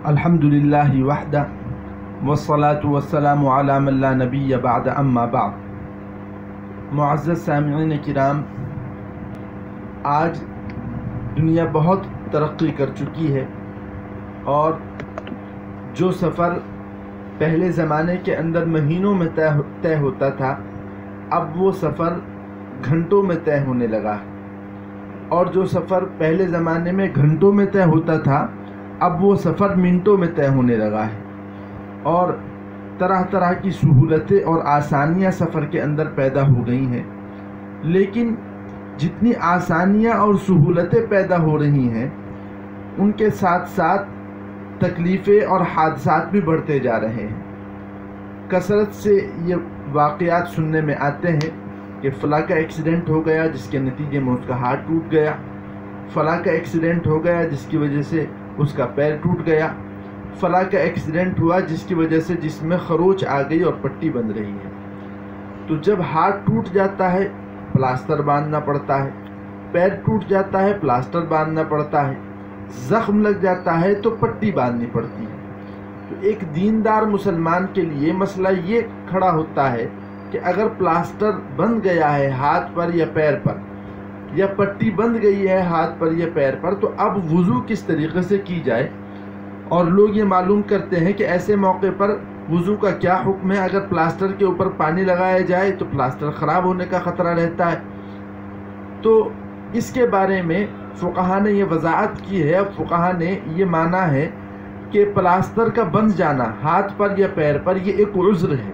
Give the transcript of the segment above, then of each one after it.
الحمدللہ وحدہ والصلاة والسلام علی من لا نبی بعد اما بعد۔ معزز سامعین کرام، آج دنیا بہت ترقی کر چکی ہے اور جو سفر پہلے زمانے کے اندر مہینوں میں طے ہوتا تھا، اب وہ سفر گھنٹوں میں طے ہونے لگا ہے، اور جو سفر پہلے زمانے میں گھنٹوں میں طے ہوتا تھا اب وہ سفر منٹوں میں طے ہونے لگا ہے، اور طرح طرح کی سہولتیں اور آسانیاں سفر کے اندر پیدا ہو گئی ہیں۔ لیکن جتنی آسانیاں اور سہولتیں پیدا ہو رہی ہیں ان کے ساتھ ساتھ تکلیفیں اور حادثات بھی بڑھتے جا رہے ہیں۔ کثرت سے یہ واقعات سننے میں آتے ہیں کہ فلاں کا ایکسیڈنٹ ہو گیا جس کے نتیجے میں اس کا ہاتھ ٹوٹ گیا، فلاں کا ایکسیڈنٹ ہو گیا جس کی وجہ سے اس کا پیر ٹوٹ گیا، فلاں کا ایکسیڈنٹ ہوا جس کی وجہ سے جسم میں خروچ آ گئی اور پٹی بند رہی ہے۔ تو جب ہاتھ ٹوٹ جاتا ہے پلاسٹر باندھنا پڑتا ہے، پیر ٹوٹ جاتا ہے پلاسٹر باندھنا پڑتا ہے، زخم لگ جاتا ہے تو پٹی باندھنی پڑتی ہے۔ تو ایک دیندار مسلمان کے لیے مسئلہ یہ کھڑا ہوتا ہے کہ اگر پلاسٹر بند گیا ہے ہاتھ پر یا پیر پر، یا پٹی بند گئی ہے ہاتھ پر یا پیر پر، تو اب وضو کس طریقے سے کی جائے؟ اور لوگ یہ معلوم کرتے ہیں کہ ایسے موقع پر وضو کا کیا حکم ہے۔ اگر پلاسٹر کے اوپر پانی لگایا جائے تو پلاسٹر خراب ہونے کا خطرہ رہتا ہے۔ تو اس کے بارے میں فقہا نے یہ وضاحت کی ہے، اب فقہا نے یہ مانا ہے کہ پلاسٹر کا بند جانا ہاتھ پر یا پیر پر یہ ایک عذر ہے،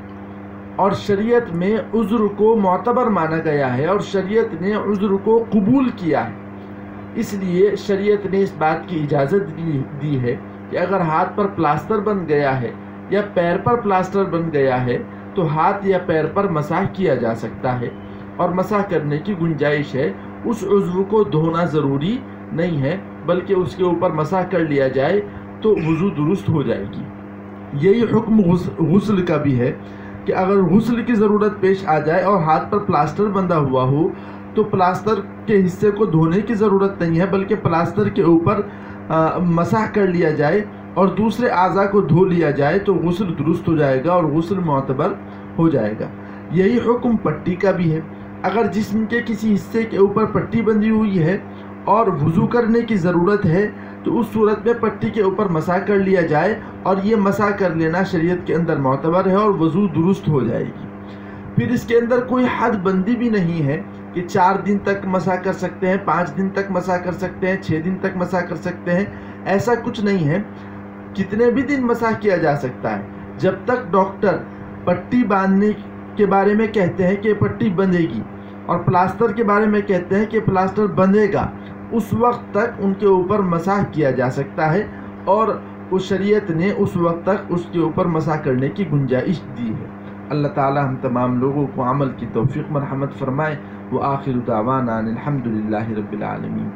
اور شریعت میں عذر کو معتبر مانا گیا ہے، اور شریعت نے عذر کو قبول کیا ہے۔ اس لیے شریعت نے اس بات کی اجازت دی ہے کہ اگر ہاتھ پر پلاسٹر بن گیا ہے یا پیر پر پلاسٹر بن گیا ہے تو ہاتھ یا پیر پر مسح کیا جا سکتا ہے، اور مسح کرنے کی گنجائش ہے۔ اس عضو کو دھونا ضروری نہیں ہے، بلکہ اس کے اوپر مسح کر لیا جائے تو وضو درست ہو جائے گی۔ یہی حکم غسل کا بھی ہے کہ اگر غسل کی ضرورت پیش آ جائے اور ہاتھ پر پلاسٹر بندھا ہوا ہو تو پلاسٹر کے حصے کو دھونے کی ضرورت نہیں ہے، بلکہ پلاسٹر کے اوپر مسح کر لیا جائے اور دوسرے اعضاء کو دھو لیا جائے تو غسل درست ہو جائے گا اور غسل معتبر ہو جائے گا۔ یہی حکم پٹی کا بھی ہے۔ اگر جسم کے کسی حصے کے اوپر پٹی بندھی ہوئی ہے اور وضو کرنے کی ضرورت ہے تو اس صورت میں پٹی کے اوپر مسح کر لیا جائے، اور یہ مسح کر لینا شریعت کے اندر معتبر ہے اور وضو درست ہو جائے گی۔ پھر اس کے اندر کوئی حد بندی بھی نہیں ہے کہ 4 دن تک مسح کر سکتے ہیں، 5 دن تک مسح کر سکتے ہیں، 6 دن تک مسح کر سکتے ہیں، ایسا کچھ نہیں ہے۔ کتنے بھی دن مسح کیا جا سکتا ہے، جب تک ڈاکٹر پٹی باندھنے کے بارے میں کہتے ہیں کہ پٹی بندھے گی اور پلاسٹر کے بارے میں کہتے ہیں کہ پلاسٹر بندھے گا، اس وقت تک ان کے اوپر مسح کیا جا سکتا ہے، اور اس شریعت نے اس وقت تک اس کے اوپر مسح کرنے کی گنجائش دی ہے۔ اللہ تعالی ہم تمام لوگوں کو عمل کی توفیق مرحمت فرمائے۔ وآخر دعوانا الحمدللہ رب العالمین۔